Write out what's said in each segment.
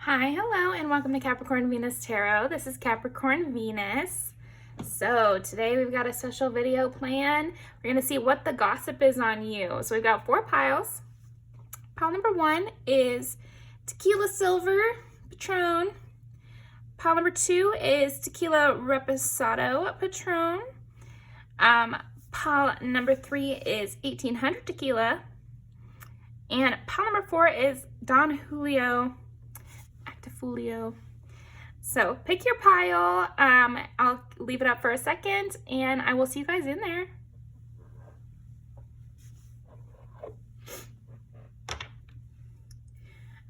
Hi, hello, and welcome to Capricorn Venus Tarot. This is Capricorn Venus. So today we've got a special video plan. We're going to see what the gossip is on you. So we've got 4 piles. Pile number 1 is Tequila Silver Patron. Pile number 2 is Tequila Reposado Patron. Pile number 3 is 1800 Tequila. And pile number 4 is Don Julio. So pick your pile. I'll leave it up for a second and I will see you guys in there.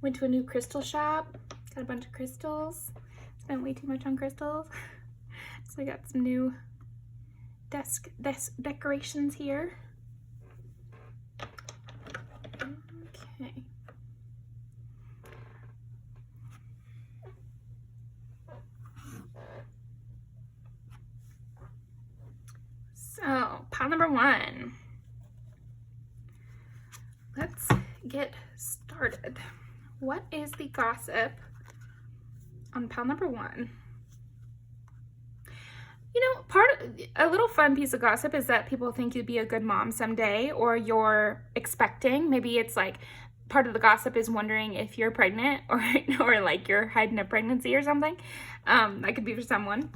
Went to a new crystal shop, got a bunch of crystals. Spent way too much on crystals. So I got some new desk decorations here. Okay. So, pile number 1. Let's get started. What is the gossip on pile number 1? You know, a little fun piece of gossip is that people think you'd be a good mom someday, or you're expecting. Maybe it's like part of the gossip is wondering if you're pregnant, or like you're hiding a pregnancy or something. That could be for someone.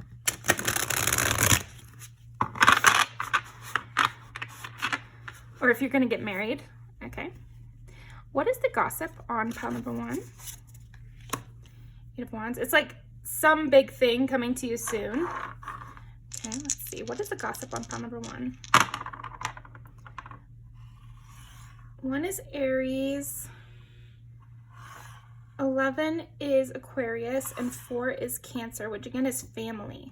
Or if you're going to get married. Okay. What is the gossip on pile number 1? 8 of Wands. It's like some big thing coming to you soon. Okay, let's see. What is the gossip on pile number 1? 1 is Aries. 11 is Aquarius. And 4 is Cancer, which again is family.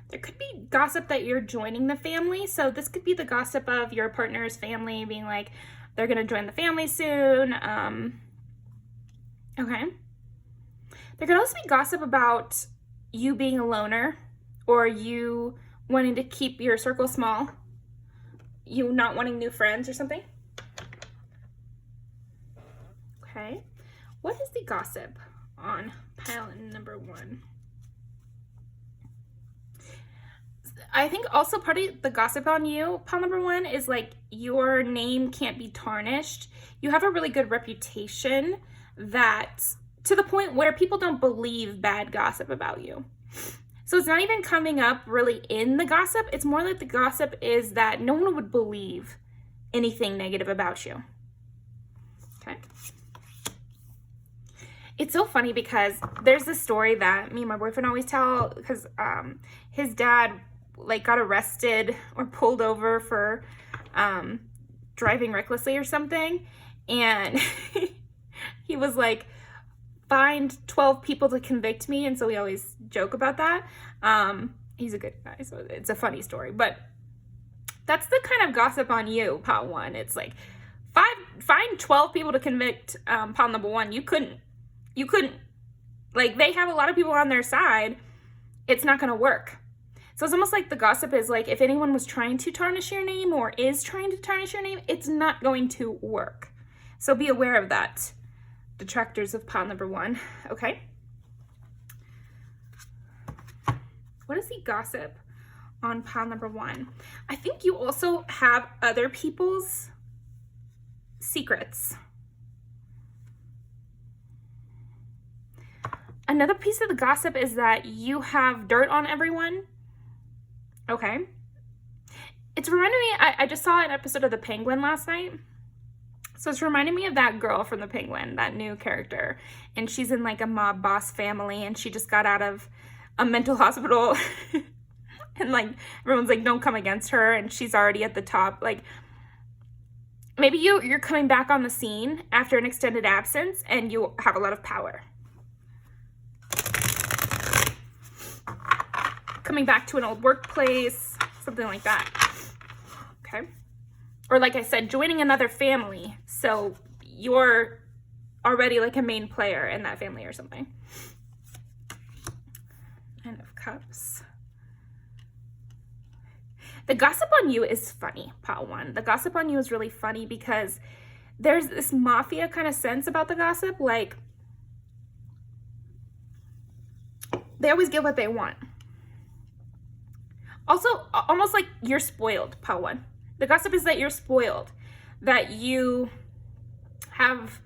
There could be gossip that you're joining the family. So this could be the gossip of your partner's family being like, they're going to join the family soon. Okay. There could also be gossip about you being a loner, or you wanting to keep your circle small, you not wanting new friends or something. Okay. What is the gossip on pile number 1? I think also part of the gossip on you, pile number 1, is like your name can't be tarnished. You have a really good reputation, that to the point where people don't believe bad gossip about you. So it's not even coming up really in the gossip. It's more like the gossip is that no one would believe anything negative about you. Okay. It's so funny because there's this story that me and my boyfriend always tell, because his dad like got arrested or pulled over for driving recklessly or something, and he was like, find 12 people to convict me, and so we always joke about that. He's a good guy, so it's a funny story, but that's the kind of gossip on you, pile 1. It's like find 12 people to convict pile number 1. You couldn't, like, they have a lot of people on their side. It's not going to work. So it's almost like the gossip is like, if anyone was trying to tarnish your name or is trying to tarnish your name, it's not going to work. So be aware of that, detractors of pile number 1. Okay. What is the gossip on pile number 1? I think you also have other people's secrets. Another piece of the gossip is that you have dirt on everyone. Okay. It's reminding me, I just saw an episode of The Penguin last night. So it's reminding me of that girl from The Penguin, that new character. And she's in like a mob boss family, and she just got out of a mental hospital. And like, everyone's like, don't come against her. And she's already at the top. Like, maybe you're coming back on the scene after an extended absence, and you have a lot of power. Coming back to an old workplace, something like that. Okay. Or like I said, joining another family. So you're already like a main player in that family or something. 9 of Cups. The gossip on you is funny, pile 1. The gossip on you is really funny because there's this mafia kind of sense about the gossip. Like, they always get what they want. Also, almost like you're spoiled, pile one. The gossip is that you're spoiled, that you have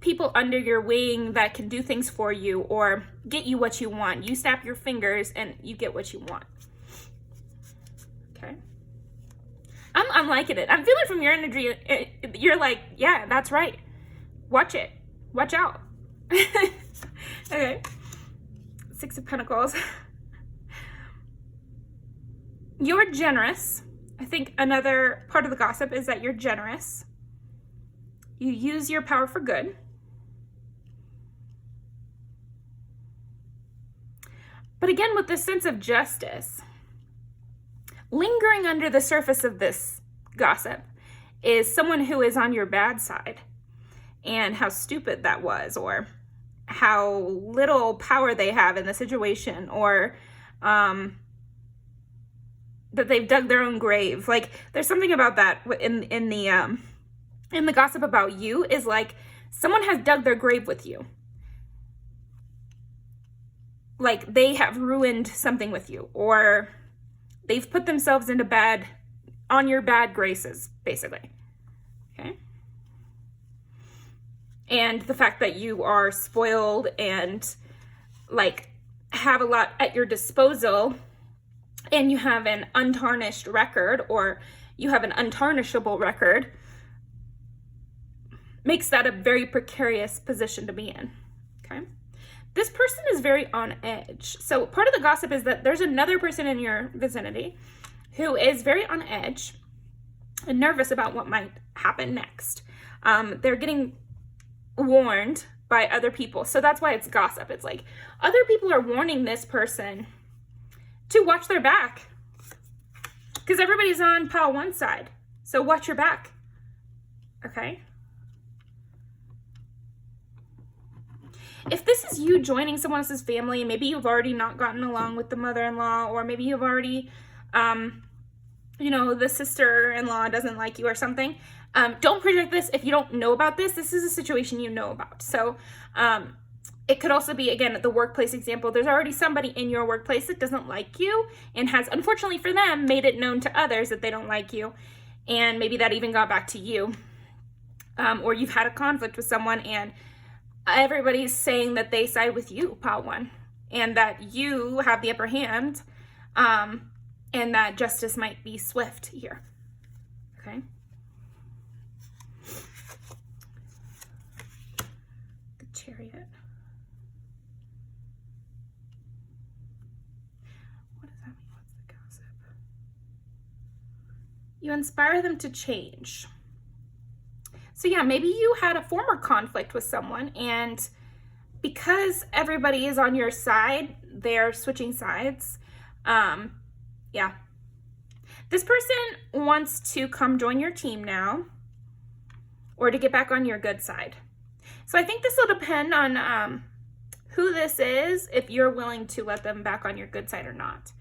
people under your wing that can do things for you or get you what you want. You snap your fingers and you get what you want. Okay. I'm liking it. I'm feeling from your energy, you're like, yeah, that's right. Watch it. Watch out. Okay. Six of Pentacles. You're generous. I think another part of the gossip is that you're generous. You use your power for good. But again, with this sense of justice, lingering under the surface of this gossip is someone who is on your bad side, and how stupid that was, or how little power they have in the situation, or that they've dug their own grave. Like, there's something about that in the gossip about you, is like someone has dug their grave with you. Like, they have ruined something with you, or they've put themselves into on your bad graces, basically. Okay. And the fact that you are spoiled and like have a lot at your disposal, and you have an untarnished record, or you have an untarnishable record, makes that a very precarious position to be in. Okay. This person is very on edge. So part of the gossip is that there's another person in your vicinity who is very on edge and nervous about what might happen next. They're getting warned by other people. So that's why it's gossip. It's like other people are warning this person to watch their back, because everybody's on pile one side. So watch your back. Okay. If this is you joining someone else's family, and maybe you've already not gotten along with the mother-in-law, or maybe you've already, the sister-in-law doesn't like you or something, don't project this if you don't know about this. This is a situation you know about. So it could also be, again, the workplace example. There's already somebody in your workplace that doesn't like you and has, unfortunately for them, made it known to others that they don't like you. And maybe that even got back to you. Or you've had a conflict with someone and everybody's saying that they side with you, pile one, and that you have the upper hand, and that justice might be swift here. Okay. The Chariot. What does that mean? What's the gossip? You inspire them to change. So yeah, maybe you had a former conflict with someone, and because everybody is on your side, they're switching sides. Yeah. This person wants to come join your team now, or to get back on your good side. So I think this will depend on who this is, if you're willing to let them back on your good side or not.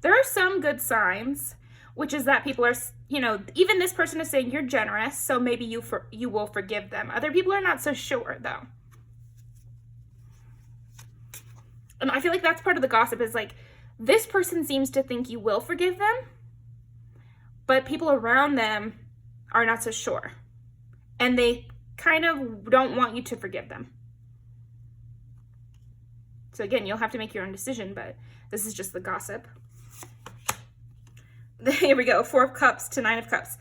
There are some good signs, which is that people are, even this person is saying you're generous, so maybe you will forgive them. Other people are not so sure, though. And I feel like that's part of the gossip, is like, this person seems to think you will forgive them, but people around them are not so sure. And they kind of don't want you to forgive them. So again, you'll have to make your own decision, but this is just the gossip. Here we go, 4 of Cups to 9 of Cups.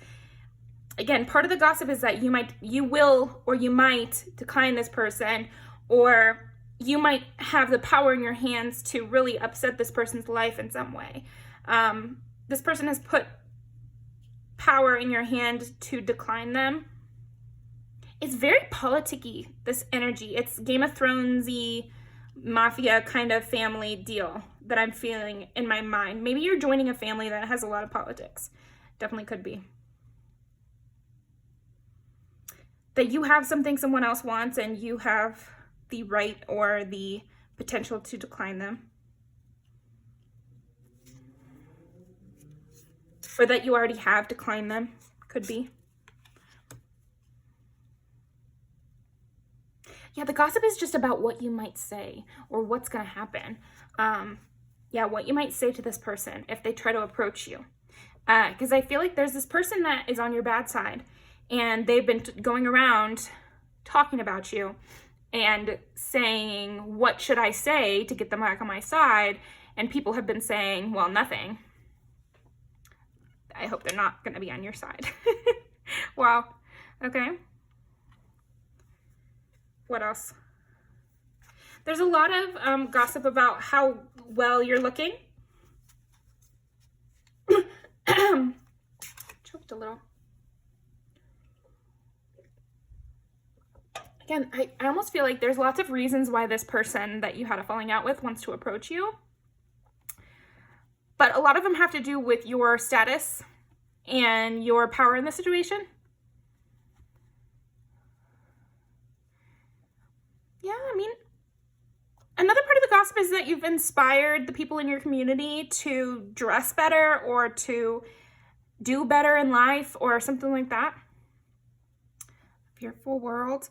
Again, part of the gossip is that you will or you might decline this person, or you might have the power in your hands to really upset this person's life in some way. This person has put power in your hand to decline them. It's very politicky, this energy. It's Game of Thrones-y, mafia kind of family deal that I'm feeling in my mind. Maybe you're joining a family that has a lot of politics. Definitely could be. That you have something someone else wants and you have the right or the potential to decline them. Or that you already have declined them. Could be. Yeah, the gossip is just about what you might say or what's going to happen. Yeah, what you might say to this person if they try to approach you. Because I feel like there's this person that is on your bad side, and they've been going around talking about you and saying, what should I say to get them back on my side? And people have been saying, well, nothing. I hope they're not going to be on your side. Wow. Okay. What else? There's a lot of gossip about how well you're looking. Choked a little. Again, I almost feel like there's lots of reasons why this person that you had a falling out with wants to approach you. But a lot of them have to do with your status and your power in the situation. Yeah, I mean, another part of the gossip is that you've inspired the people in your community to dress better or to do better in life or something like that. Fearful world.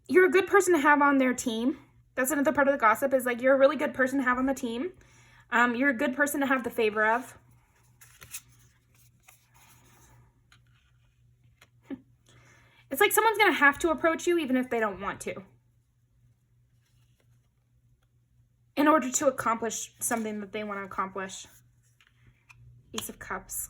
You're a good person to have on their team. That's another part of the gossip, is like you're a really good person to have on the team. You're a good person to have the favor of. It's like someone's going to have to approach you even if they don't want to, in order to accomplish something that they want to accomplish. Ace of Cups.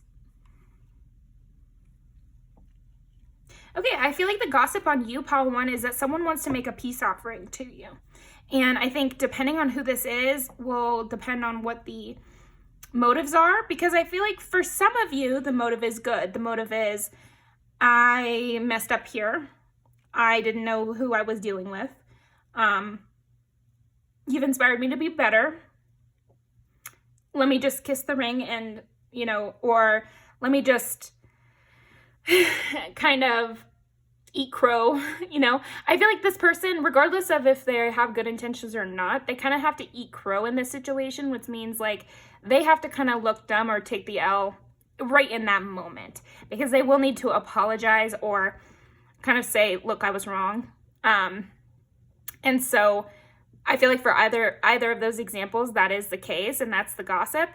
Okay, I feel like the gossip on you, pile 1, is that someone wants to make a peace offering to you. And I think depending on who this is will depend on what the motives are, because I feel like for some of you, the motive is good. The motive is, I messed up here. I didn't know who I was dealing with. You've inspired me to be better. Let me just kiss the ring and, or let me just kind of eat crow, I feel like this person, regardless of if they have good intentions or not, they kind of have to eat crow in this situation, which means like they have to kind of look dumb or take the L right in that moment, because they will need to apologize or kind of say, look, I was wrong. And so I feel like for either of those examples, that is the case, and that's the gossip.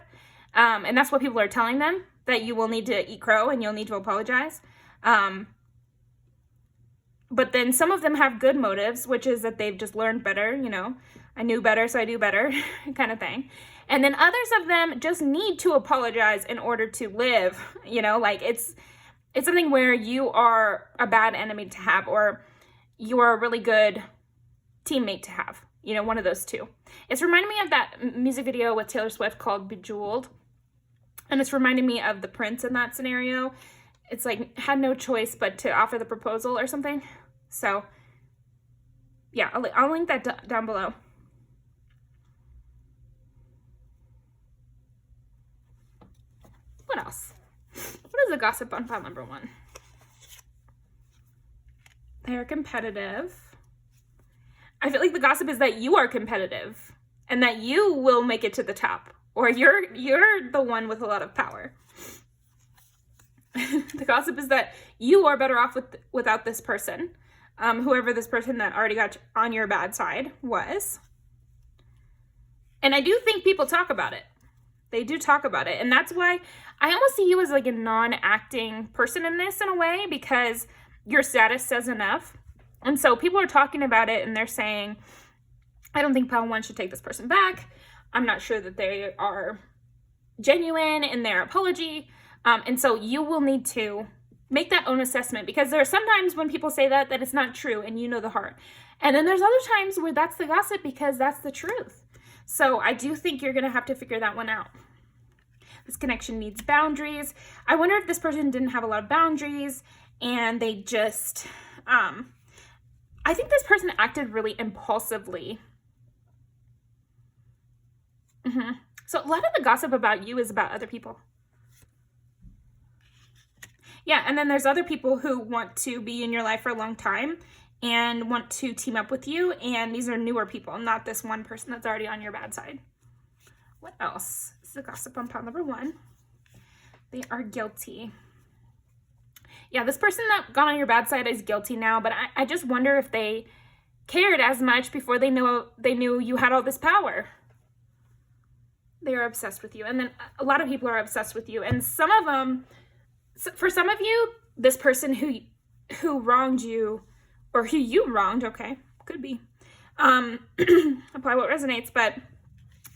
And that's what people are telling them, that you will need to eat crow and you'll need to apologize. But then some of them have good motives, which is that they've just learned better, I knew better, so I do better kind of thing. And then others of them just need to apologize in order to live, like it's something where you are a bad enemy to have, or you are a really good teammate to have, one of those two. It's reminding me of that music video with Taylor Swift called Bejeweled. And it's reminding me of the prince in that scenario. It's like, had no choice but to offer the proposal or something. So, yeah, I'll link that down below. What else? What is the gossip on file number 1? They're competitive. I feel like the gossip is that you are competitive and that you will make it to the top, or you're the one with a lot of power. The gossip is that you are better off without this person, whoever this person that already got on your bad side was. And I do think people talk about it. They do talk about it. And that's why I almost see you as like a non-acting person in this, in a way, because your status says enough. And so people are talking about it and they're saying, I don't think pile 1 should take this person back. I'm not sure that they are genuine in their apology. And so you will need to make that own assessment, because there are sometimes when people say that it's not true and you know the heart. And then there's other times where that's the gossip because that's the truth. So I do think you're going to have to figure that one out. This connection needs boundaries. I wonder if this person didn't have a lot of boundaries and they just, I think this person acted really impulsively. So a lot of the gossip about you is about other people. Yeah, and then there's other people who want to be in your life for a long time and want to team up with you, and these are newer people, not this one person that's already on your bad side. What else? This is the gossip on pile number 1. They are guilty. Yeah, this person that got on your bad side is guilty now, but I just wonder if they cared as much before they knew you had all this power. They are obsessed with you. And then a lot of people are obsessed with you. And some of them, for some of you, this person who wronged you, or who you wronged, okay, could be, apply what resonates, but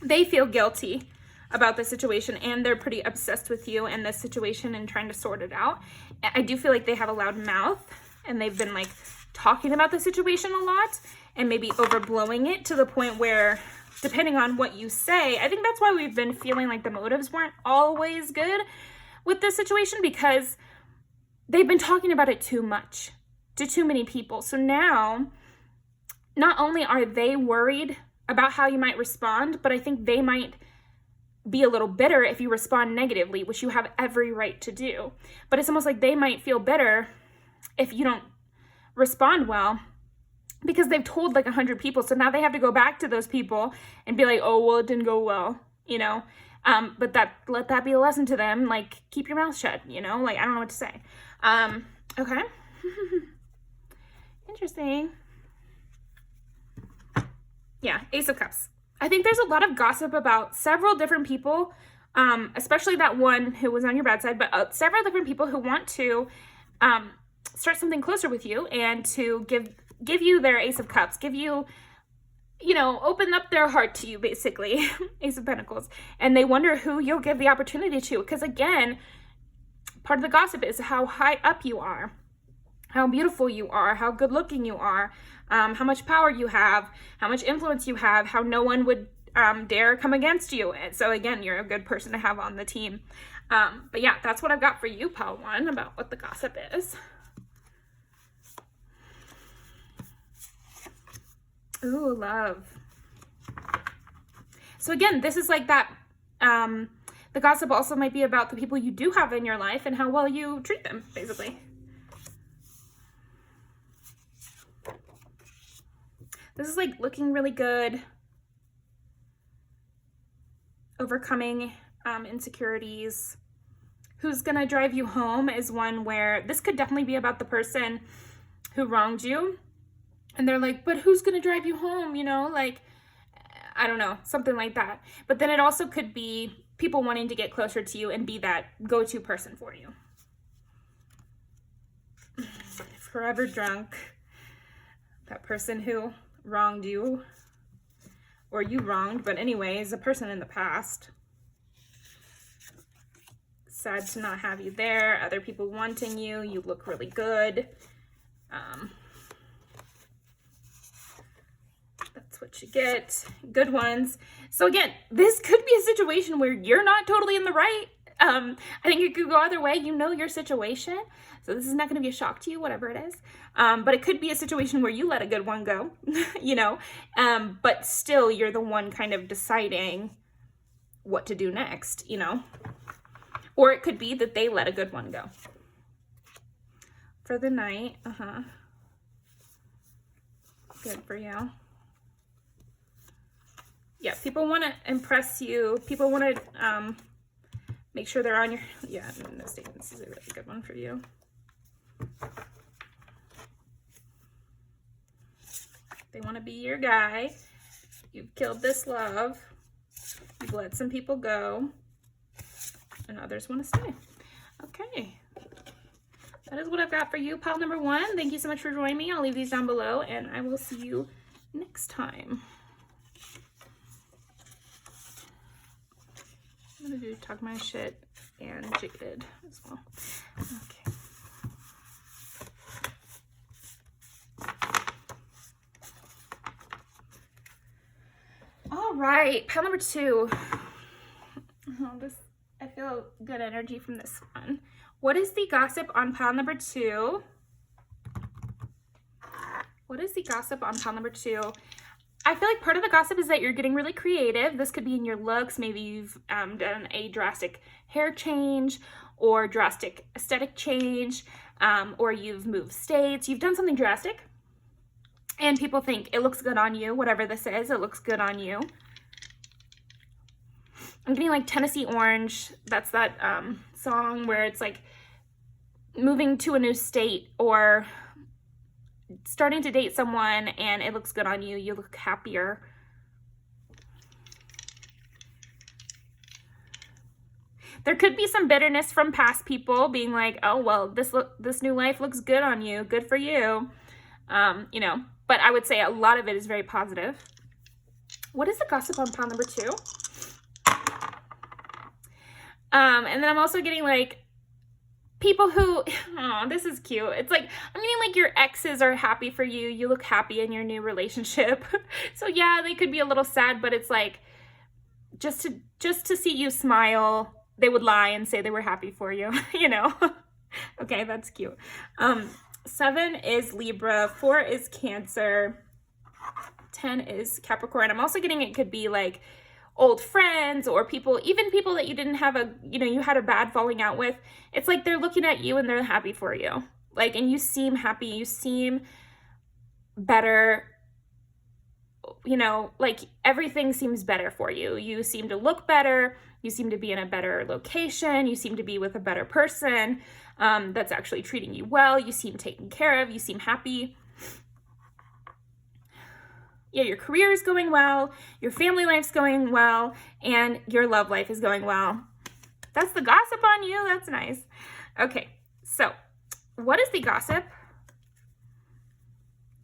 they feel guilty about the situation, and they're pretty obsessed with you and this situation and trying to sort it out. I do feel like they have a loud mouth, and they've been like talking about the situation a lot and maybe overblowing it to the point where, depending on what you say, I think that's why we've been feeling like the motives weren't always good with this situation, because they've been talking about it too much to too many people. So now, not only are they worried about how you might respond, but I think they might be a little bitter if you respond negatively, which you have every right to do. But it's almost like they might feel bitter if you don't respond well, because they've told like 100 people. So now they have to go back to those people and be like, oh, well, it didn't go well, you know? But let that be a lesson to them. Like, keep your mouth shut, you know? Like, I don't know what to say. Okay. Interesting. Yeah, Ace of Cups. I think there's a lot of gossip about several different people, especially that one who was on your bad side, but several different people who want to start something closer with you and to give you their Ace of Cups, give you, you know, open up their heart to you, basically. Ace of Pentacles. And they wonder who you'll give the opportunity to, because again, part of the gossip is how high up you are, how beautiful you are, how good looking you are, how much power you have, how much influence you have, how no one would dare come against you. And so again, you're a good person to have on the team. But yeah, that's what I've got for you, pile one, about what the gossip is. Ooh, love. So again, this is like that, the gossip also might be about the people you do have in your life and how well you treat them, basically. This is like looking really good, overcoming insecurities. Who's gonna drive you home is one where this could definitely be about the person who wronged you. And they're like, but who's gonna drive you home? You know, like, I don't know, something like that. But then it also could be people wanting to get closer to you and be that go-to person for you. Forever drunk. That person who wronged you, or you wronged, but anyways, a person in the past. Sad to not have you there. Other people wanting you. You look really good. That's what you get. Good ones. So again, this could be a situation where you're not totally in the right. I think it could go either way. You know your situation. So this is not going to be a shock to you, whatever it is. But it could be a situation where you let a good one go, you know, but still you're the one kind of deciding what to do next, you know. Or it could be that they let a good one go. For the night, good for you. Yeah, people want to impress you. People want to make sure they're on your... Yeah, no statements. This is a really good one for you. They want to be your guy. You've killed this love. You've let some people go. And others want to stay. Okay. That is what I've got for you, pile number one. Thank you so much for joining me. I'll leave these down below, and I will see you next time. I'm going to do Talk My Shit and Jaded as well. Okay. All right, pile number two. Oh, I feel good energy from this one. What is the gossip on pile number two? What is the gossip on pile number two? I feel like part of the gossip is that you're getting really creative. This could be in your looks. Maybe you've done a drastic hair change or drastic aesthetic change, or you've moved states. You've done something drastic. And people think it looks good on you. Whatever this is, it looks good on you. I'm getting like Tennessee orange. That's that song where it's like moving to a new state or starting to date someone and it looks good on you. You look happier. There could be some bitterness from past people being like, oh, well, this new life looks good on you. Good for you. You know, but I would say a lot of it is very positive. What is the gossip on pile number 2? And then I'm also getting like people who, oh, this is cute. It's like, I'm getting like your exes are happy for you. You look happy in your new relationship. So yeah, they could be a little sad, but it's like, just to see you smile, they would lie and say they were happy for you, you know? Okay, that's cute. 7 is Libra, 4 is Cancer, 10 is Capricorn. I'm also getting it could be like old friends or people, even people that you didn't have you had a bad falling out with. It's like they're looking at you and they're happy for you. Like, and you seem happy, you seem better, you know, like everything seems better for you. You seem to look better. You seem to be in a better location. You seem to be with a better person that's actually treating you well. You seem taken care of. You seem happy. Yeah, your career is going well. Your family life's going well. And your love life is going well. That's the gossip on you. That's nice. Okay, so what is the gossip?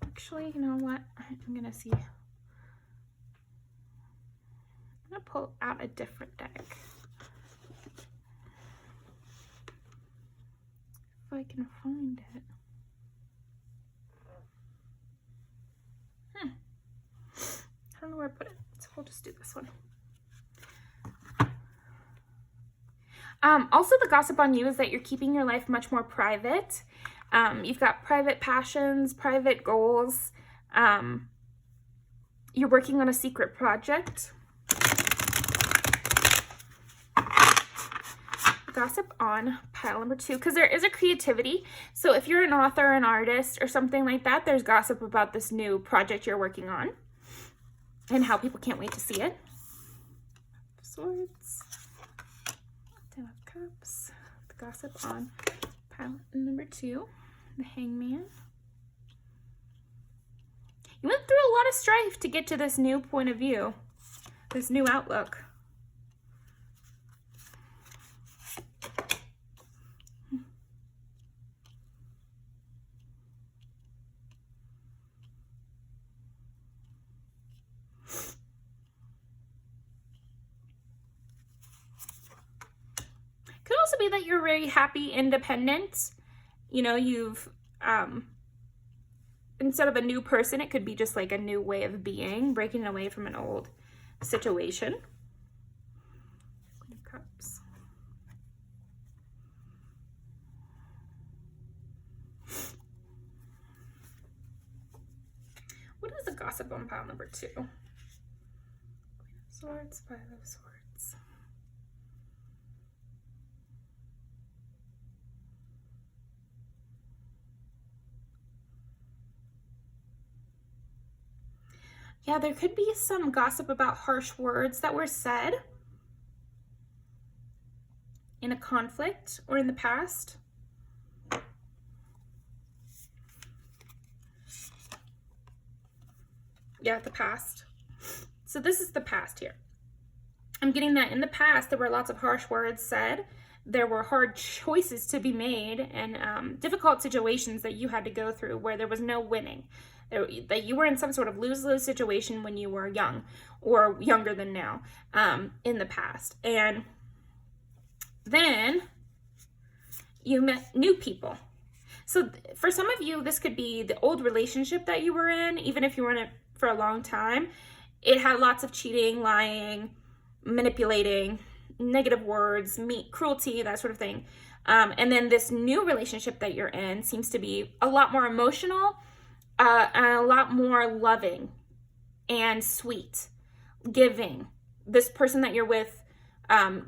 Actually, you know what? I'm going to see. I'm going to pull out a different deck. If I can find it. I don't know where I put it, so we'll just do this one. Also, the gossip on you is that you're keeping your life much more private. You've got private passions, private goals. You're working on a secret project. Gossip on pile number 2, because there is a creativity. So if you're an author, an artist, or something like that, there's gossip about this new project you're working on and how people can't wait to see it. Swords, 10 of Cups, the gossip on pile number 2, the Hangman. You went through a lot of strife to get to this new point of view, this new outlook. Could also be that you're very happy, independent. You know, you've, instead of a new person, it could be just like a new way of being, breaking away from an old situation. Queen of Cups. What is the gossip on pile number 2? Queen of Swords, 5 of Swords. Yeah, there could be some gossip about harsh words that were said in a conflict or in the past. Yeah, the past. So this is the past here. I'm getting that in the past there were lots of harsh words said. There were hard choices to be made and difficult situations that you had to go through where there was no winning. That you were in some sort of lose-lose situation when you were young or younger than now in the past. And then you met new people. So for some of you, this could be the old relationship that you were in, even if you were in it for a long time. It had lots of cheating, lying, manipulating, negative words, cruelty, that sort of thing. And then this new relationship that you're in seems to be a lot more emotional, and a lot more loving and sweet, giving. This person that you're with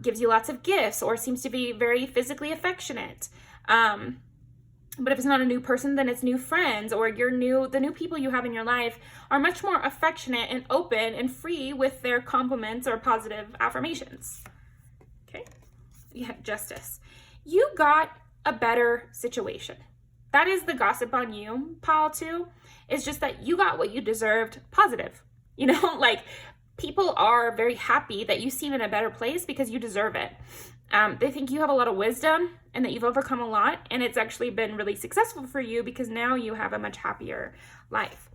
gives you lots of gifts or seems to be very physically affectionate. But if it's not a new person, then it's new friends, or the new people you have in your life are much more affectionate and open and free with their compliments or positive affirmations. Okay, yeah, justice. You got a better situation. That is the gossip on you pile too. It's just that you got what you deserved, positive. You know, like people are very happy that you seem in a better place because you deserve it. They think you have a lot of wisdom and that you've overcome a lot, and it's actually been really successful for you because now you have a much happier life.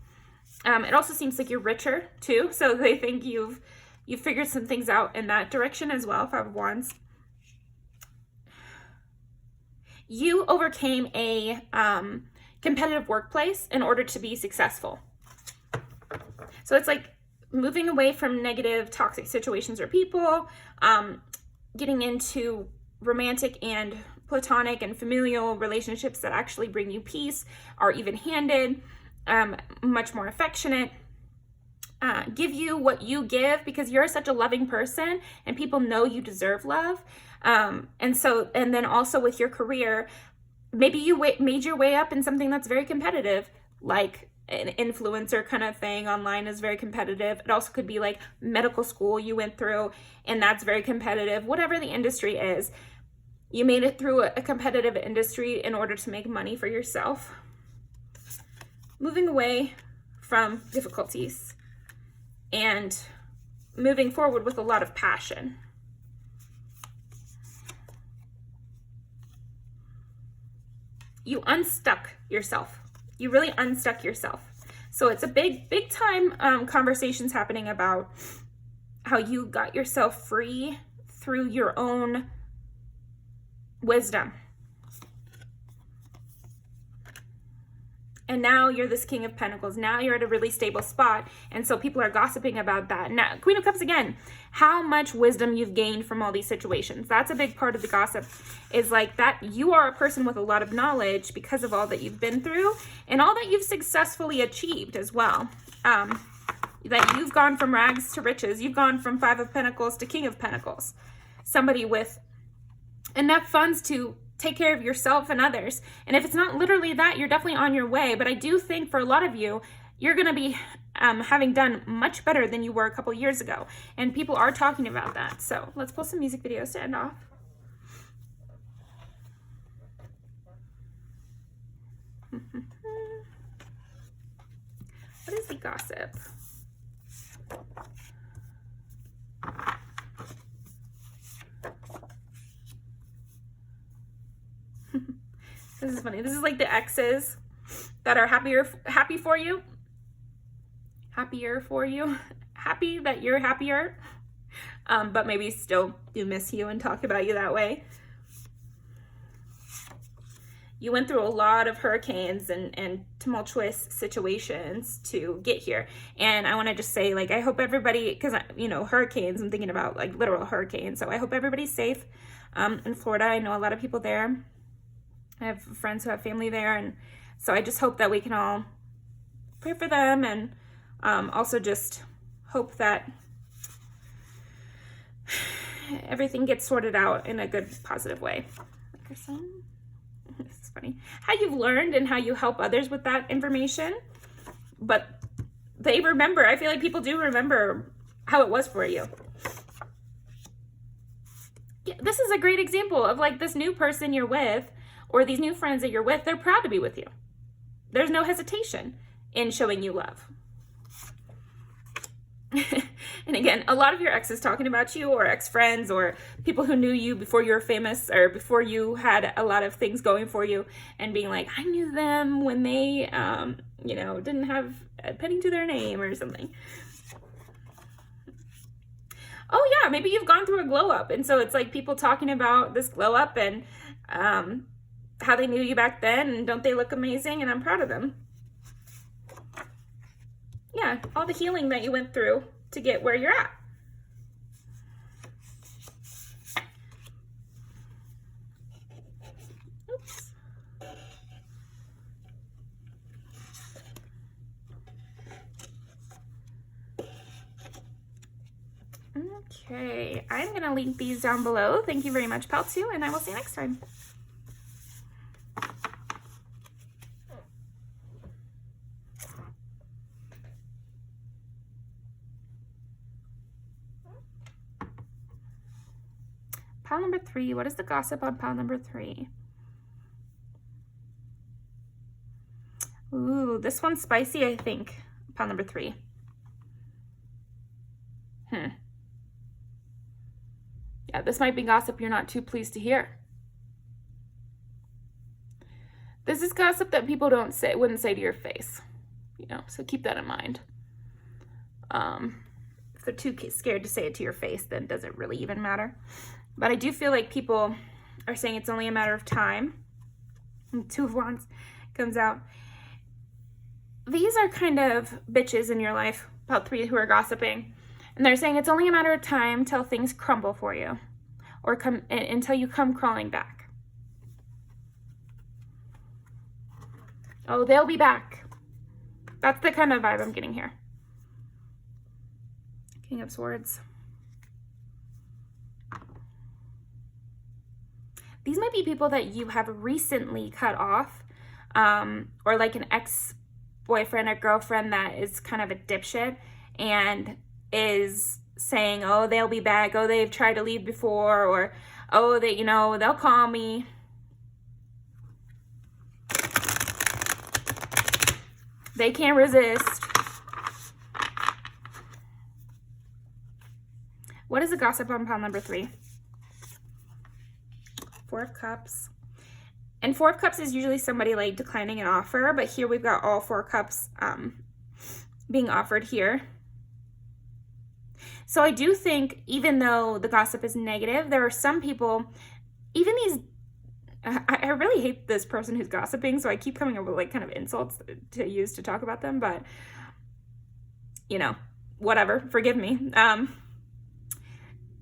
It also seems like you're richer too, so they think you've figured some things out in that direction as well. Five of Wands. You overcame a competitive workplace in order to be successful. So it's like moving away from negative, toxic situations or people, getting into romantic and platonic and familial relationships that actually bring you peace, are even-handed, much more affectionate, give you what you give because you're such a loving person and people know you deserve love. And then also with your career, maybe you made your way up in something that's very competitive, like an influencer kind of thing online is very competitive. It also could be like medical school you went through and that's very competitive. Whatever the industry is, you made it through a competitive industry in order to make money for yourself. Moving away from difficulties and moving forward with a lot of passion. You unstuck yourself. You really unstuck yourself. So it's a big time conversations happening about how you got yourself free through your own wisdom. And now you're this King of Pentacles. Now you're at a really stable spot. And so people are gossiping about that. Now, Queen of Cups again, how much wisdom you've gained from all these situations. That's a big part of the gossip, is like that you are a person with a lot of knowledge because of all that you've been through and all that you've successfully achieved as well. That you've gone from rags to riches. You've gone from Five of Pentacles to King of Pentacles. Somebody with enough funds to take care of yourself and others. And if it's not literally that, you're definitely on your way. But I do think for a lot of you, you're going to be having done much better than you were a couple years ago. And people are talking about that. So let's pull some music videos to end off. What is the gossip? This is funny. This is like the exes that are happy for you. Happier for you. Happy that you're happier. But maybe still do miss you and talk about you that way. You went through a lot of hurricanes and tumultuous situations to get here. And I want to just say, like, I hope everybody, because, you know, hurricanes, I'm thinking about like literal hurricanes. So I hope everybody's safe in Florida. I know a lot of people there. I have friends who have family there, and so I just hope that we can all pray for them, and also just hope that everything gets sorted out in a good, positive way. This is funny. How you've learned and how you help others with that information, but they remember. I feel like people do remember how it was for you. Yeah, this is a great example of like this new person you're with, or these new friends that you're with, they're proud to be with you. There's no hesitation in showing you love. And again, a lot of your exes talking about you, or ex-friends, or people who knew you before you were famous, or before you had a lot of things going for you, and being like, I knew them when they, you know, didn't have a penny to their name or something. Oh yeah, maybe you've gone through a glow up, and so it's like people talking about this glow up and how they knew you back then, and don't they look amazing, and I'm proud of them. Yeah, all the healing that you went through to get where you're at. Oops. Okay, I'm going to link these down below. Thank you very much, Paltsu, and I will see you next time. Pile number 3. What is the gossip on pile number 3? Ooh, this one's spicy, I think. Pile number 3. Yeah, this might be gossip you're not too pleased to hear. This is gossip that people wouldn't say to your face, you know, so keep that in mind. If they're too scared to say it to your face, then does it really even matter? But I do feel like people are saying it's only a matter of time. And 2 of Wands comes out. These are kind of bitches in your life, about 3 who are gossiping. And they're saying it's only a matter of time till things crumble for you, or until you come crawling back. Oh, they'll be back. That's the kind of vibe I'm getting here. King of Swords. These might be people that you have recently cut off, or like an ex-boyfriend or girlfriend that is kind of a dipshit and is saying, oh, they'll be back, oh, they've tried to leave before, or oh, they, you know, they'll call me. They can't resist. What is the gossip on pile number 3? 4 of Cups. And 4 of Cups is usually somebody like declining an offer, but here we've got all 4 cups being offered here. So I do think, even though the gossip is negative, there are some people, even these, I really hate this person who's gossiping, so I keep coming up with like kind of insults to use to talk about them, but you know, whatever, forgive me.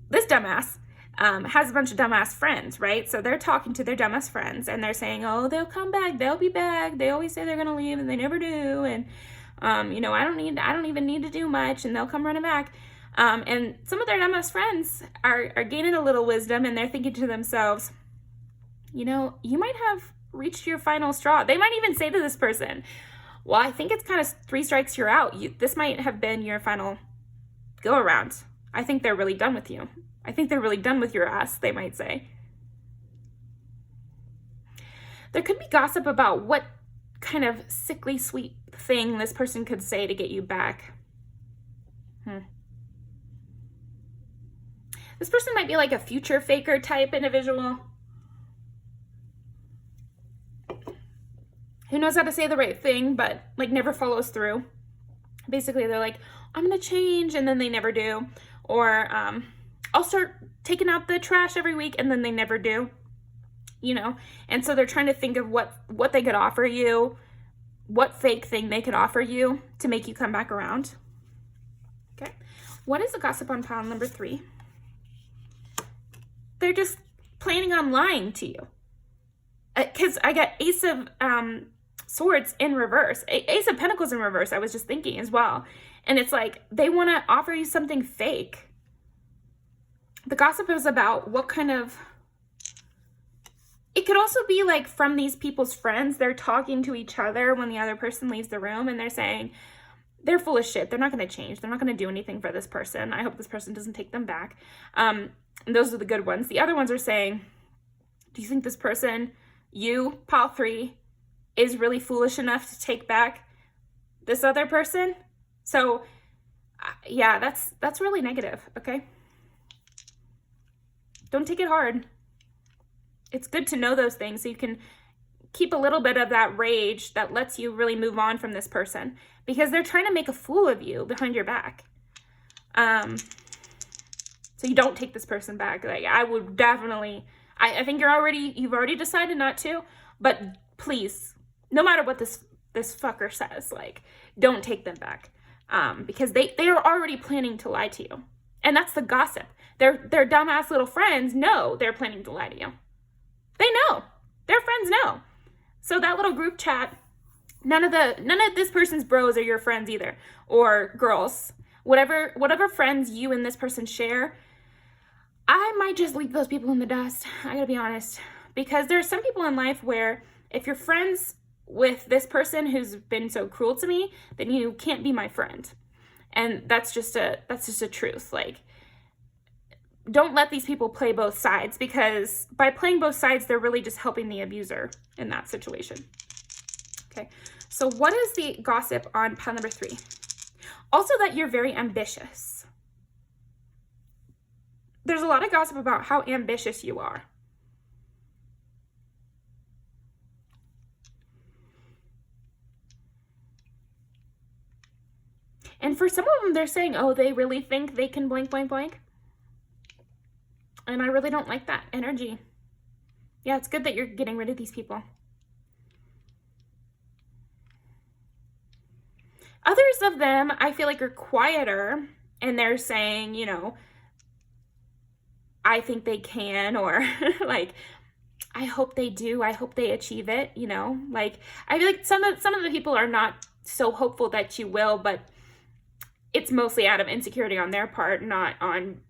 This dumbass has a bunch of dumbass friends, right? So they're talking to their dumbass friends and they're saying, oh, they'll come back, they'll be back. They always say they're gonna leave and they never do. And you know, I don't even need to do much and they'll come running back. And some of their dumbass friends are gaining a little wisdom and they're thinking to themselves, you know, you might have reached your final straw. They might even say to this person, well, I think it's kind of 3 strikes, you're out. This might have been your final go around. I think they're really done with you. I think they're really done with your ass, they might say. There could be gossip about what kind of sickly sweet thing this person could say to get you back. This person might be like a future faker type individual. Who knows how to say the right thing, but like never follows through. Basically, they're like, I'm gonna change, and then they never do. Or I'll start taking out the trash every week, and then they never do. You know? And so they're trying to think of what they could offer you, what fake thing they could offer you to make you come back around. Okay. What is the gossip on pile number 3? They're just planning on lying to you. Because I got Ace of Swords in reverse. Ace of Pentacles in reverse, I was just thinking as well. And it's like, they want to offer you something fake. The gossip is about what kind of... It could also be like from these people's friends. They're talking to each other when the other person leaves the room and they're saying, they're full of shit. They're not going to change. They're not going to do anything for this person. I hope this person doesn't take them back. And those are the good ones. The other ones are saying, do you think this person, you, pile 3, is really foolish enough to take back this other person? So, yeah, that's really negative, okay? Don't take it hard. It's good to know those things so you can keep a little bit of that rage that lets you really move on from this person, because they're trying to make a fool of you behind your back. So you don't take this person back. Like, I would definitely, I think you've already decided not to, but please, no matter what this fucker says, like, don't take them back. Because they are already planning to lie to you. And that's the gossip. Their dumbass little friends know they're planning to lie to you. They know. Their friends know. So that little group chat, none of this person's bros are your friends either, or girls. Whatever friends you and this person share, I might just leave those people in the dust. I gotta be honest. Because there are some people in life where if you're friends with this person who's been so cruel to me, then you can't be my friend. And that's just a truth. Like, don't let these people play both sides, because by playing both sides, they're really just helping the abuser in that situation. Okay, so what is the gossip on pile number 3? Also that you're very ambitious. There's a lot of gossip about how ambitious you are. And for some of them, they're saying, oh, they really think they can blank, blank, blank. And I really don't like that energy. Yeah, it's good that you're getting rid of these people. Others of them, I feel like, are quieter, and they're saying, you know, I think they can, or like, I hope they do. I hope they achieve it, you know? Like, I feel like some of the people are not so hopeful that you will, but it's mostly out of insecurity on their part, not on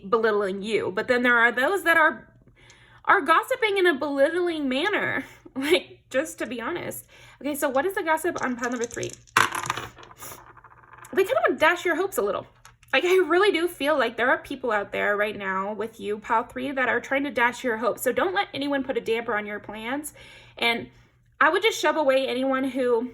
belittling you. But then there are those that are gossiping in a belittling manner, like, just to be honest. Okay, so what is the gossip on pile number 3? They kind of want to dash your hopes a little. Like, I really do feel like there are people out there right now with you, pile 3, that are trying to dash your hopes. So don't let anyone put a damper on your plans. And I would just shove away anyone who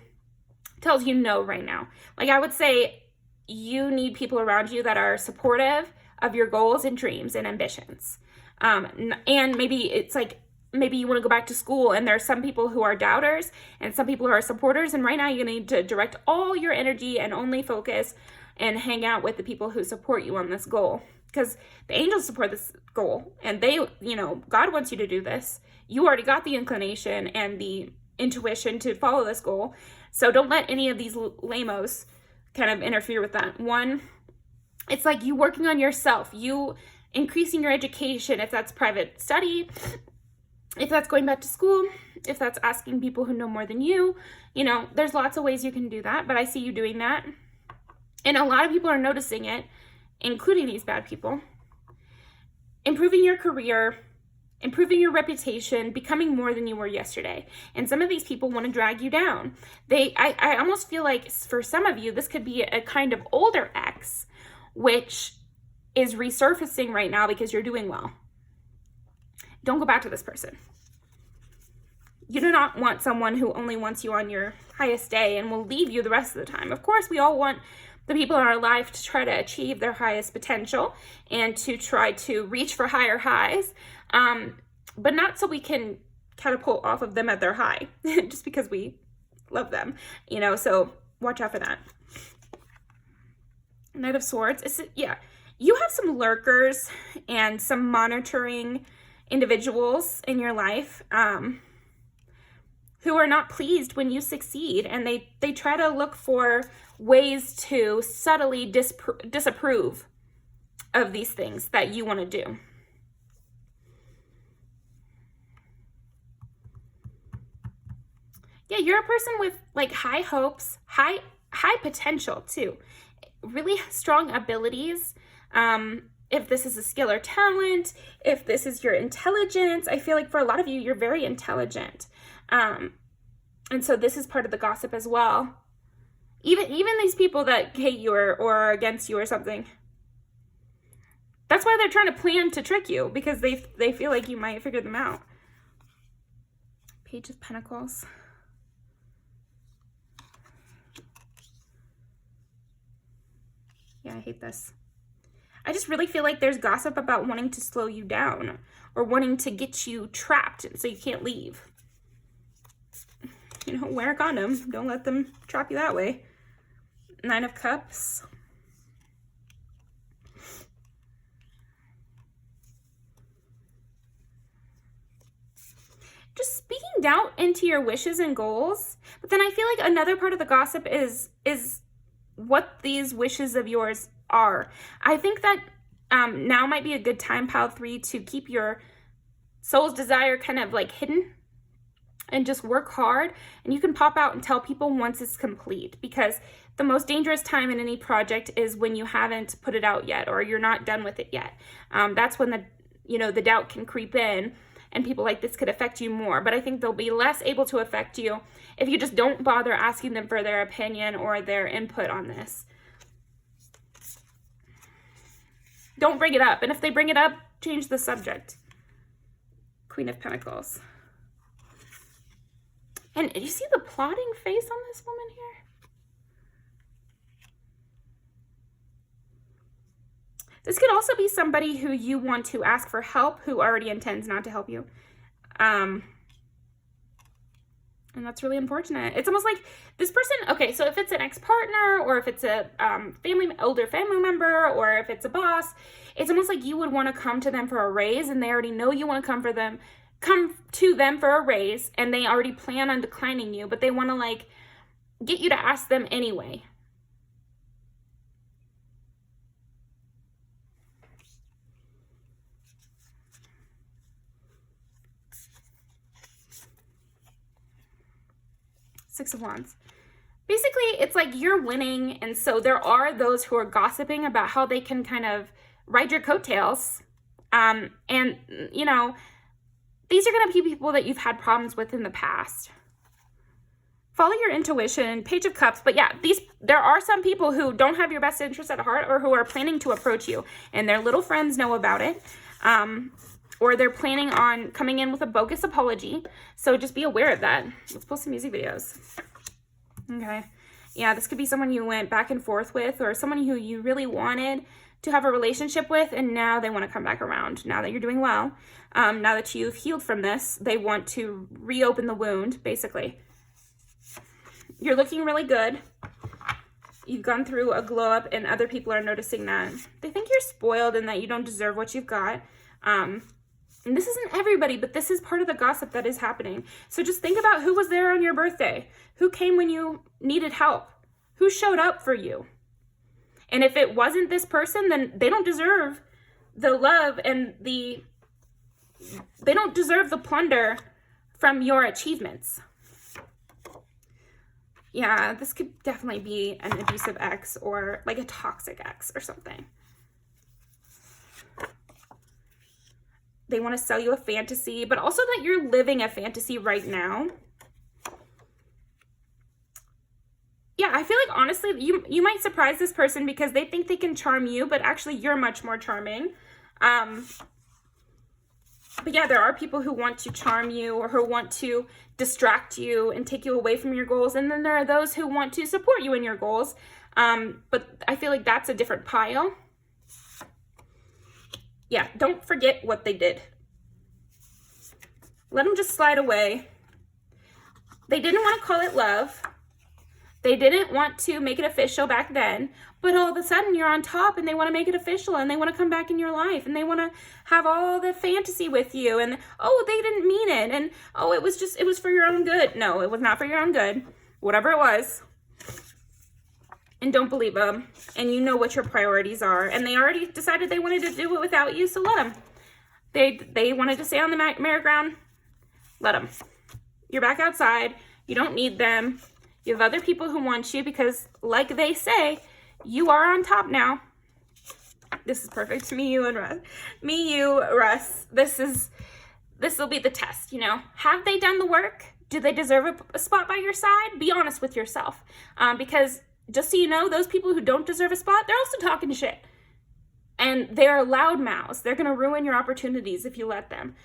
tells you no right now. Like, I would say you need people around you that are supportive of your goals and dreams and ambitions. And maybe it's like, maybe you want to go back to school, and there's some people who are doubters and some people who are supporters. And right now you need to direct all your energy and only focus and hang out with the people who support you on this goal, because the angels support this goal, and they, you know, God wants you to do this. You already got the inclination and the intuition to follow this goal. So don't let any of these lamos kind of interfere with that. One, it's like you working on yourself, you increasing your education, if that's private study, if that's going back to school, if that's asking people who know more than you, you know, there's lots of ways you can do that, but I see you doing that. And a lot of people are noticing it, including these bad people. Improving your career, improving your reputation, becoming more than you were yesterday. And some of these people want to drag you down. I almost feel like for some of you, this could be a kind of older ex, which is resurfacing right now because you're doing well. Don't go back to this person. You do not want someone who only wants you on your highest day and will leave you the rest of the time. Of course, we all want the people in our life to try to achieve their highest potential and to try to reach for higher highs, but not so we can catapult off of them at their high just because we love them, you know, so watch out for that. Knight of Swords. Yeah, you have some lurkers and some monitoring individuals in your life who are not pleased when you succeed, and they try to look for ways to subtly disapprove of these things that you want to do. Yeah, you're a person with like high hopes, high potential too, really strong abilities. If this is a skill or talent, if this is your intelligence, I feel like for a lot of you, you're very intelligent. And so this is part of the gossip as well. Even these people that hate you or are against you or something. That's why they're trying to plan to trick you, because they feel like you might figure them out. Page of Pentacles. Yeah, I hate this. I just really feel like there's gossip about wanting to slow you down or wanting to get you trapped so you can't leave. You know, wear a condom. Don't let them trap you that way. Nine of Cups. Just speaking doubt into your wishes and goals. But then I feel like another part of the gossip is what these wishes of yours are. I think that now might be a good time, pile 3, to keep your soul's desire kind of like hidden and just work hard. And you can pop out and tell people once it's complete, because the most dangerous time in any project is when you haven't put it out yet or you're not done with it yet. That's when the doubt can creep in, and people like this could affect you more. But I think they'll be less able to affect you if you just don't bother asking them for their opinion or their input on this. Don't bring it up. And if they bring it up, change the subject. Queen of Pentacles. And you see the plotting face on this woman here? This could also be somebody who you want to ask for help who already intends not to help you. And that's really unfortunate. It's almost like this person, okay, so if it's an ex-partner or if it's a older family member or if it's a boss, it's almost like you would want to come to them for a raise and they already know you want to come to them for a raise and they already plan on declining you, but they want to like get you to ask them anyway. Six of Wands. Basically, it's like you're winning, and so there are those who are gossiping about how they can kind of ride your coattails. And, you know, these are going to be people that you've had problems with in the past. Follow your intuition, Page of Cups. But yeah, there are some people who don't have your best interest at heart or who are planning to approach you, and their little friends know about it. Or they're planning on coming in with a bogus apology. So just be aware of that. Let's pull some music videos. Okay. Yeah, this could be someone you went back and forth with or someone who you really wanted to have a relationship with, and now they want to come back around. Now that you're doing well, now that you've healed from this, they want to reopen the wound, basically. You're looking really good. You've gone through a glow up, and other people are noticing that. They think you're spoiled and that you don't deserve what you've got. And this isn't everybody, but this is part of the gossip that is happening. So just think about who was there on your birthday. Who came when you needed help? Who showed up for you? And if it wasn't this person, then they don't deserve the love and they don't deserve the plunder from your achievements. Yeah, this could definitely be an abusive ex or like a toxic ex or something. They want to sell you a fantasy, but also that you're living a fantasy right now. Yeah, I feel like honestly, you might surprise this person because they think they can charm you, but actually you're much more charming. But yeah, there are people who want to charm you or who want to distract you and take you away from your goals. And then there are those who want to support you in your goals. But I feel like that's a different pile. Yeah, don't forget what they did. Let them just slide away. They didn't want to call it love. They didn't want to make it official back then, but all of a sudden you're on top and they want to make it official and they want to come back in your life and they want to have all the fantasy with you and, oh, they didn't mean it. And, oh, it was for your own good. No, it was not for your own good. Whatever it was. And don't believe them. And you know what your priorities are. And they already decided they wanted to do it without you, so let them. They wanted to stay on the merry-go-round. Let them. You're back outside. You don't need them. You have other people who want you because, like they say, you are on top now. This is perfect. Me, you, and Russ. Me, you, Russ. This will be the test, you know. Have they done the work? Do they deserve a spot by your side? Be honest with yourself. Because, just so you know, those people who don't deserve a spot, they're also talking shit. And they're loud mouths. They're going to ruin your opportunities if you let them.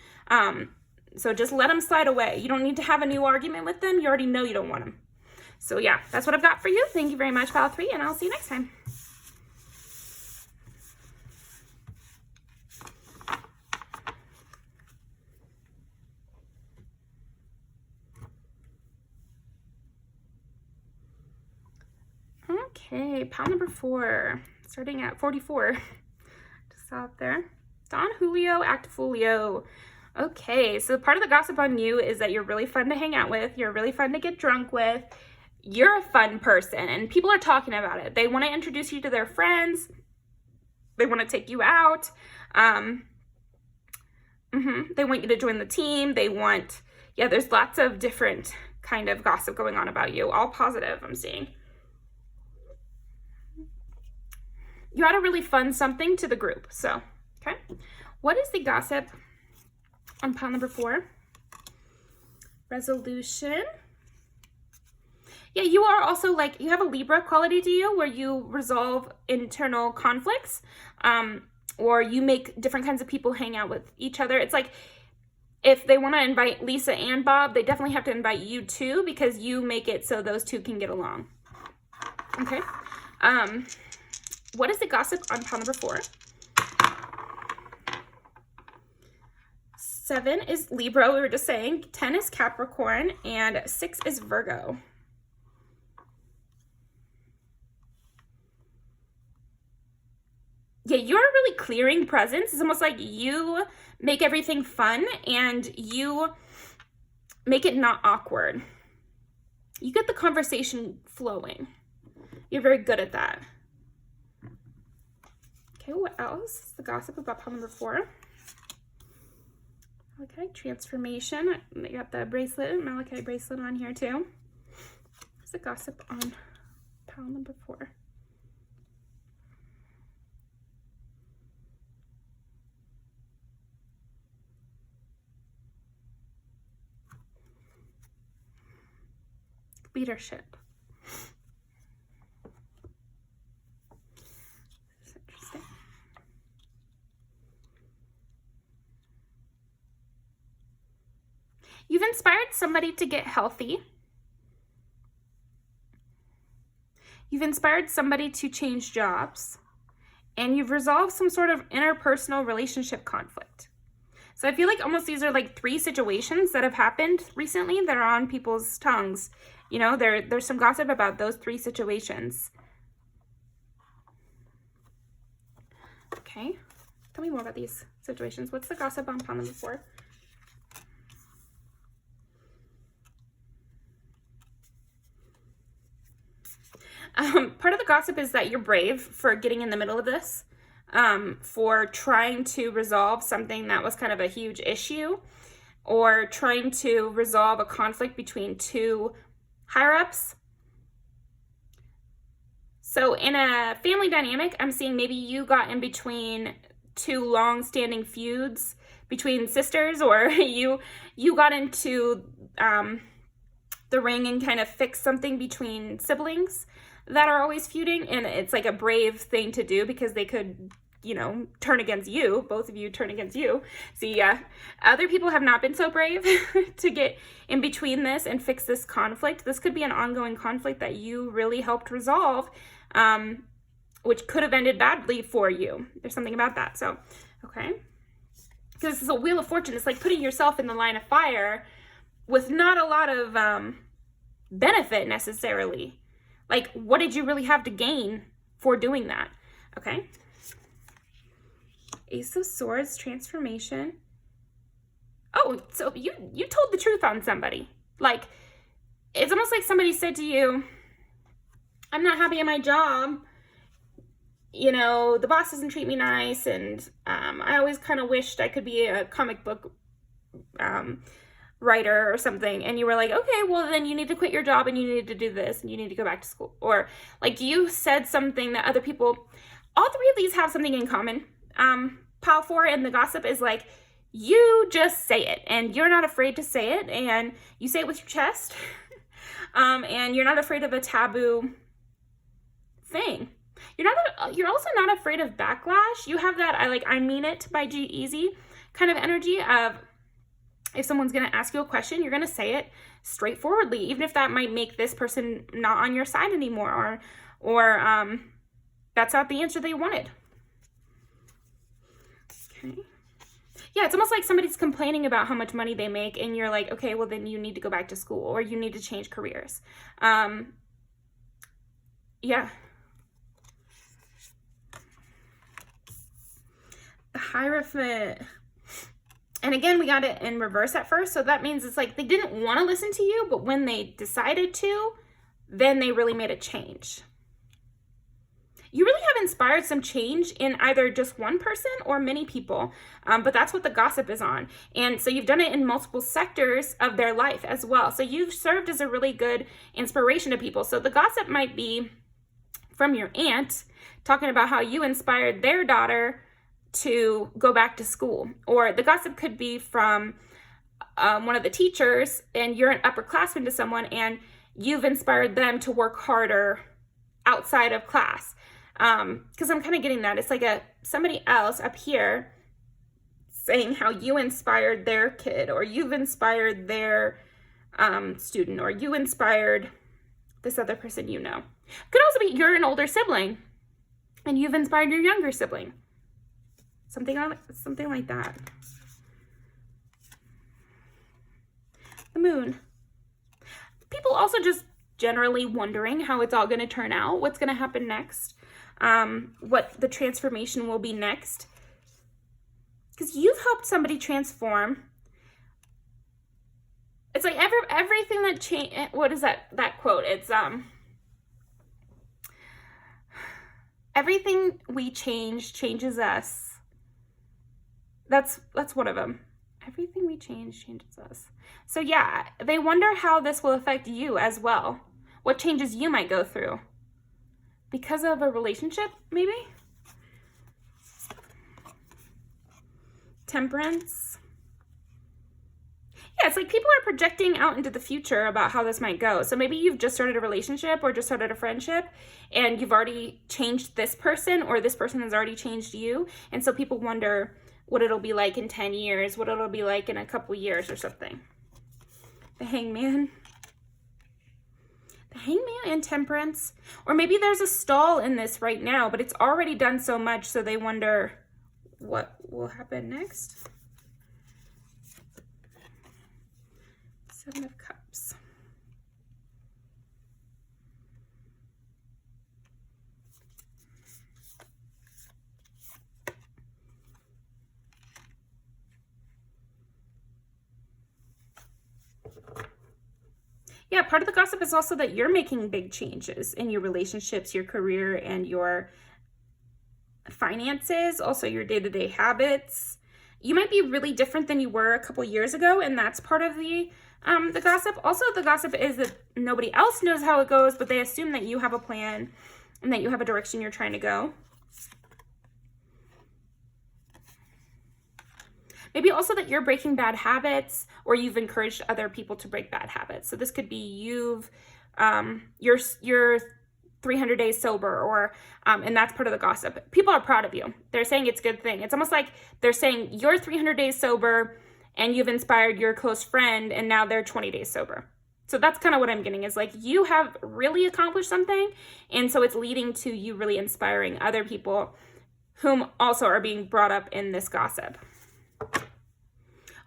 So just let them slide away. You don't need to have a new argument with them. You already know you don't want them. So yeah, that's what I've got for you. Thank you very much, Pile 3, and I'll see you next time. Okay, pile number 4, starting at 44. Just stop there. Don Julio, Actifulio. Okay, so part of the gossip on you is that you're really fun to hang out with. You're really fun to get drunk with. You're a fun person, and people are talking about it. They want to introduce you to their friends. They want to take you out. They want you to join the team. Yeah, there's lots of different kind of gossip going on about you. All positive, I'm seeing. You had a really fun something to the group, so, okay. What is the gossip on pile number 4? Resolution. Yeah, you are also you have a Libra quality to you where you resolve internal conflicts. or you make different kinds of people hang out with each other. It's like if they want to invite Lisa and Bob, they definitely have to invite you too, because you make it so those two can get along. Okay. What is the gossip on pile number 4? 7 is Libra, we were just saying. 10 is Capricorn, and 6 is Virgo. Yeah, you're really clearing presence. It's almost like you make everything fun and you make it not awkward. You get the conversation flowing. You're very good at that. Okay, what else is the gossip about pile number 4? Okay, transformation. I got the bracelet, Malachite bracelet on here too. What's the gossip on pile number 4? Leadership. That's interesting. You've inspired somebody to get healthy. You've inspired somebody to change jobs. And you've resolved some sort of interpersonal relationship conflict. So I feel like almost these are like 3 situations that have happened recently that are on people's tongues. You know, there's some gossip about those 3 situations. Okay, tell me more about these situations. What's the gossip on pile number 4? Part of the gossip is that you're brave for getting in the middle of this, for trying to resolve something that was kind of a huge issue, or trying to resolve a conflict between 2 higher-ups. So in a family dynamic, I'm seeing maybe you got in between 2 long-standing feuds between sisters, or you got into the ring and kind of fixed something between siblings that are always feuding, and it's like a brave thing to do because they could, you know, turn against you, both of you turn against you. See, other people have not been so brave to get in between this and fix this conflict. This could be an ongoing conflict that you really helped resolve, which could have ended badly for you. There's something about that. So, okay. Because this is a wheel of fortune. It's like putting yourself in the line of fire with not a lot of benefit necessarily. Like, what did you really have to gain for doing that? Okay. Ace of Swords, transformation. Oh, so you told the truth on somebody. Like, it's almost like somebody said to you, I'm not happy at my job. You know, the boss doesn't treat me nice, and I always kind of wished I could be a comic book writer or something. And you were like, okay, well then you need to quit your job and you need to do this and you need to go back to school. Or like you said something that other people, all 3 of these have something in common. Pile 4 and the gossip is like, you just say it and you're not afraid to say it, and you say it with your chest. And you're not afraid of a taboo thing. You're also not afraid of backlash. You have that I mean it by G-Eazy kind of energy of, if someone's going to ask you a question, you're going to say it straightforwardly, even if that might make this person not on your side anymore, or that's not the answer they wanted. Okay. Yeah, it's almost like somebody's complaining about how much money they make, and you're like, okay, well then you need to go back to school, or you need to change careers. Yeah. The Hierophant. And again, we got it in reverse at first, so that means it's like they didn't want to listen to you, but when they decided to, then they really made a change. You really have inspired some change in either just one person or many people, but that's what the gossip is on. And so you've done it in multiple sectors of their life as well. So you've served as a really good inspiration to people. So the gossip might be from your aunt talking about how you inspired their daughter to go back to school, or the gossip could be from one of the teachers, and you're an upperclassman to someone and you've inspired them to work harder outside of class. Because I'm kind of getting that. It's like somebody else up here saying how you inspired their kid, or you've inspired their student, or you inspired this other person you know. Could also be you're an older sibling and you've inspired your younger sibling. Something like that. The moon. People also just generally wondering how it's all going to turn out, what's going to happen next, what the transformation will be next. Because you've helped somebody transform. It's like everything that change. What is that quote? It's everything we change changes us. That's one of them. Everything we change changes us. So yeah, they wonder how this will affect you as well. What changes you might go through because of a relationship, maybe. Temperance. Yeah, it's like people are projecting out into the future about how this might go. So maybe you've just started a relationship or just started a friendship and you've already changed this person, or this person has already changed you. And so people wonder what it'll be like in 10 years, what it'll be like in a couple years or something. The Hangman. The Hangman and Temperance. Or maybe there's a stall in this right now, but it's already done so much, so they wonder what will happen next. Seven of Cups. Yeah, part of the gossip is also that you're making big changes in your relationships, your career, and your finances, also your day-to-day habits. You might be really different than you were a couple years ago, and that's part of the gossip. Also, the gossip is that nobody else knows how it goes, but they assume that you have a plan and that you have a direction you're trying to go. Maybe also that you're breaking bad habits, or you've encouraged other people to break bad habits. So this could be you're 300 days sober, or and that's part of the gossip. People are proud of you. They're saying it's a good thing. It's almost like they're saying you're 300 days sober and you've inspired your close friend and now they're 20 days sober. So that's kind of what I'm getting, is like you have really accomplished something, and so it's leading to you really inspiring other people whom also are being brought up in this gossip.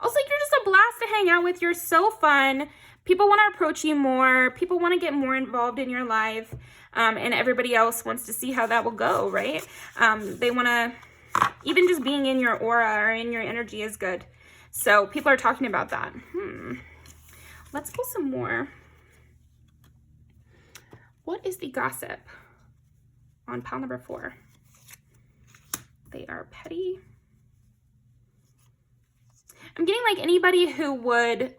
Also, you're just a blast to hang out with. You're so fun. People want to approach you more. People want to get more involved in your life. And everybody else wants to see how that will go, right? They want to, even just being in your aura or in your energy is good. So people are talking about that. Let's pull some more. What is the gossip on pile number 4? They are petty. I'm getting like anybody who would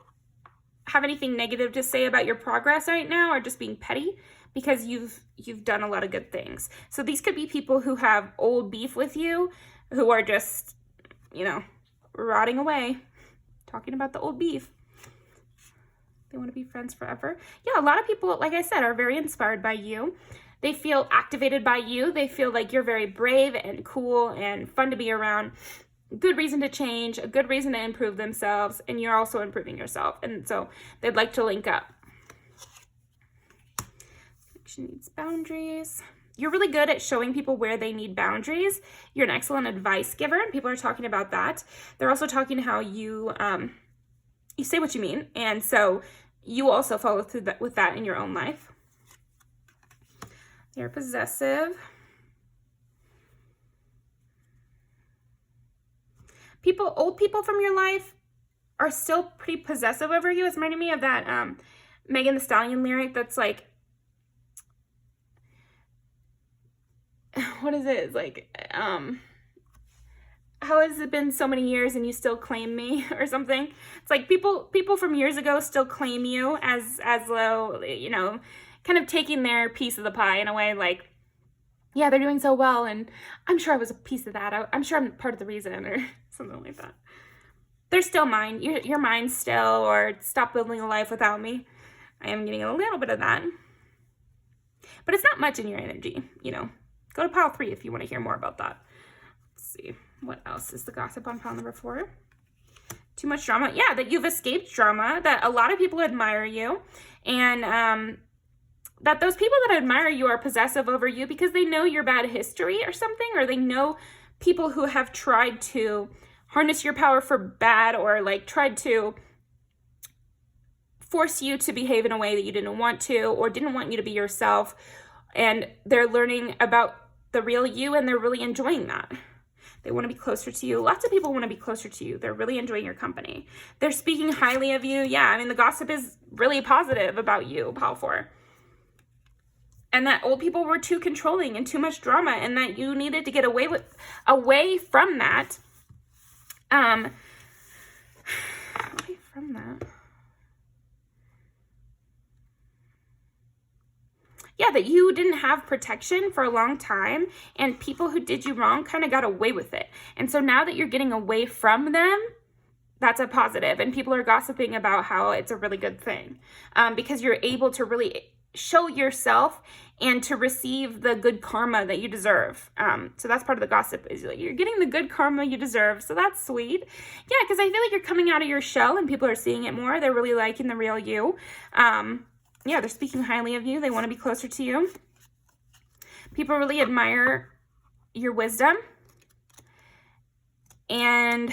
have anything negative to say about your progress right now are just being petty because you've done a lot of good things. So these could be people who have old beef with you, who are just, rotting away, talking about the old beef. They want to be friends forever. Yeah, a lot of people, like I said, are very inspired by you. They feel activated by you. They feel like you're very brave and cool and fun to be around. Good reason to change, a good reason to improve themselves, and you're also improving yourself. And so they'd like to link up. She needs boundaries. You're really good at showing people where they need boundaries. You're an excellent advice giver, and people are talking about that. They're also talking how you say what you mean, and so you also follow through with that in your own life. They're possessive. Old people from your life are still pretty possessive over you. It's reminding me of that Megan Thee Stallion lyric that's like, what is it? It's like, how has it been so many years and you still claim me, or something? It's like people from years ago still claim you as though, kind of taking their piece of the pie in a way, like, yeah, they're doing so well, and I'm sure I was a piece of that. I'm sure I'm part of the reason, or something like that. They're still mine. You're mine still, or stop building a life without me. I am getting a little bit of that. But it's not much in your energy, Go to pile 3 if you want to hear more about that. Let's see. What else is the gossip on pile number 4? Too much drama. Yeah, that you've escaped drama, that a lot of people admire you, and that those people that admire you are possessive over you because they know your bad history or something, or they know people who have tried to harness your power for bad, or like tried to force you to behave in a way that you didn't want to, or didn't want you to be yourself, and they're learning about the real you and they're really enjoying that. They want to be closer to you. Lots of people want to be closer to you. They're really enjoying your company. They're speaking highly of you. Yeah, I mean, the gossip is really positive about you, pile 4. And that old people were too controlling and too much drama, and that you needed to get away from that. Away from that. Yeah, that you didn't have protection for a long time, and people who did you wrong kind of got away with it. And so now that you're getting away from them, that's a positive, and people are gossiping about how it's a really good thing, because you're able to really show yourself and to receive the good karma that you deserve. So that's part of the gossip, is like you're getting the good karma you deserve. So that's sweet. Yeah, because I feel like you're coming out of your shell and people are seeing it more. They're really liking the real you. Yeah, they're speaking highly of you. They want to be closer to you. People really admire your wisdom. And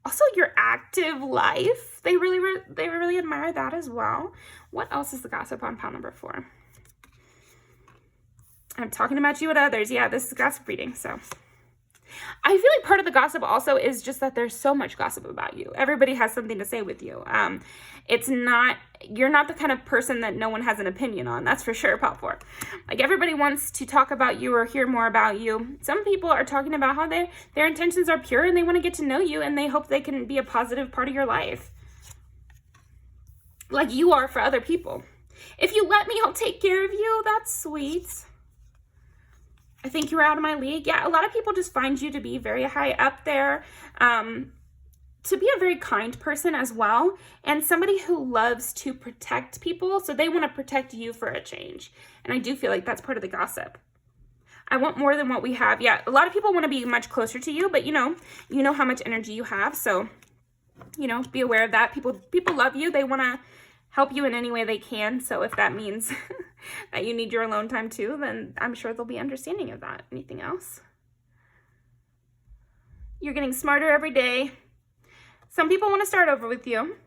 also your active life. They really admire that as well. What else is the gossip on pile number 4? I'm talking about you with others. Yeah, this is gossip reading, so. I feel like part of the gossip also is just that there's so much gossip about you. Everybody has something to say with you. You're not the kind of person that no one has an opinion on. That's for sure, pile 4. Like, everybody wants to talk about you or hear more about you. Some people are talking about how their intentions are pure and they want to get to know you and they hope they can be a positive part of your life. Like you are for other people. If you let me, I'll take care of you. That's sweet. I think you're out of my league. Yeah, a lot of people just find you to be very high up there, to be a very kind person as well, and somebody who loves to protect people, so they want to protect you for a change. And I do feel like that's part of the gossip. I want more than what we have. Yeah, a lot of people want to be much closer to you, but you know how much energy you have, so be aware of that. People love you. They want to help you in any way they can. So if that means that you need your alone time too, then I'm sure they'll be understanding of that. Anything else? You're getting smarter every day. Some people want to start over with you.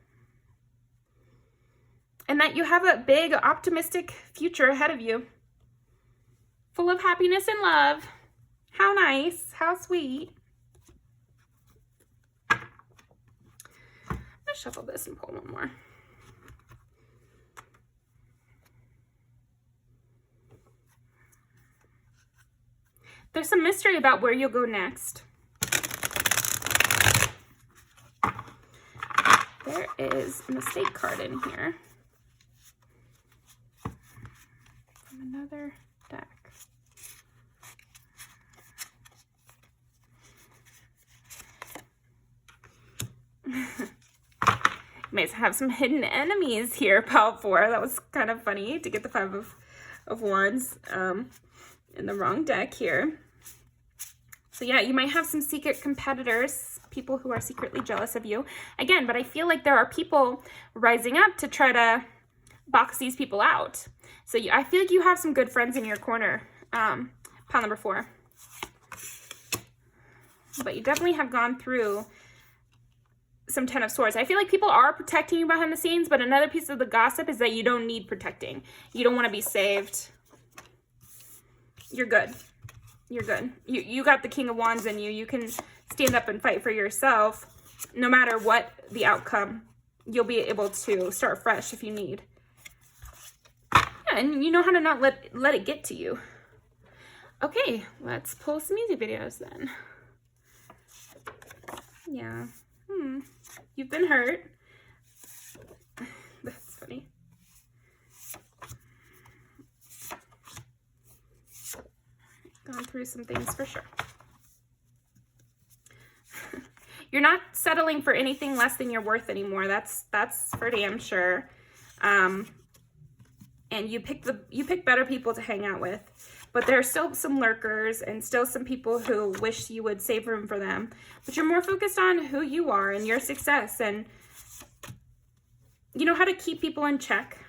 And that you have a big, optimistic future ahead of you. Full of happiness and love. How nice. How sweet. I'm going to shuffle this and pull one more. There's some mystery about where you'll go next. There is a mistake card in here from another deck. You might have some hidden enemies here, pile 4. That was kind of funny to get the 5 of Wands in the wrong deck here. So yeah, you might have some secret competitors, people who are secretly jealous of you. Again, but I feel like there are people rising up to try to box these people out. So I feel like you have some good friends in your corner, pile number 4. But you definitely have gone through some 10 of Swords. I feel like people are protecting you behind the scenes, but another piece of the gossip is that you don't need protecting. You don't want to be saved. You're good. You're good. You got the King of Wands in you. You can stand up and fight for yourself. No matter what the outcome, you'll be able to start fresh if you need. Yeah, and you know how to not let it get to you. Okay, let's pull some music videos then. Yeah. You've been hurt. That's funny. Gone through some things for sure. You're not settling for anything less than your worth anymore. That's for damn sure. And you pick better people to hang out with. but there are still some lurkers and still some people who wish you would save room for them. But you're more focused on who you are and your success, and you know how to keep people in check.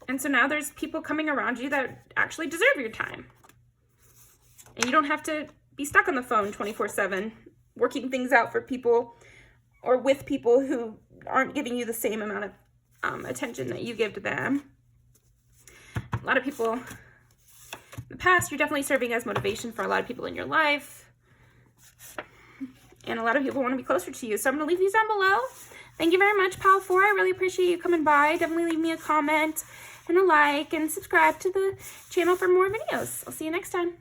And so now there's people coming around you that actually deserve your time. And you don't have to be stuck on the phone 24/7, working things out for people or with people who aren't giving you the same amount of attention that you give to them. A lot of people in the past, you're definitely serving as motivation for a lot of people in your life. And a lot of people want to be closer to you. So I'm going to leave these down below. Thank you very much, Pal 4. I really appreciate you coming by. Definitely leave me a comment and a like and subscribe to the channel for more videos. I'll see you next time.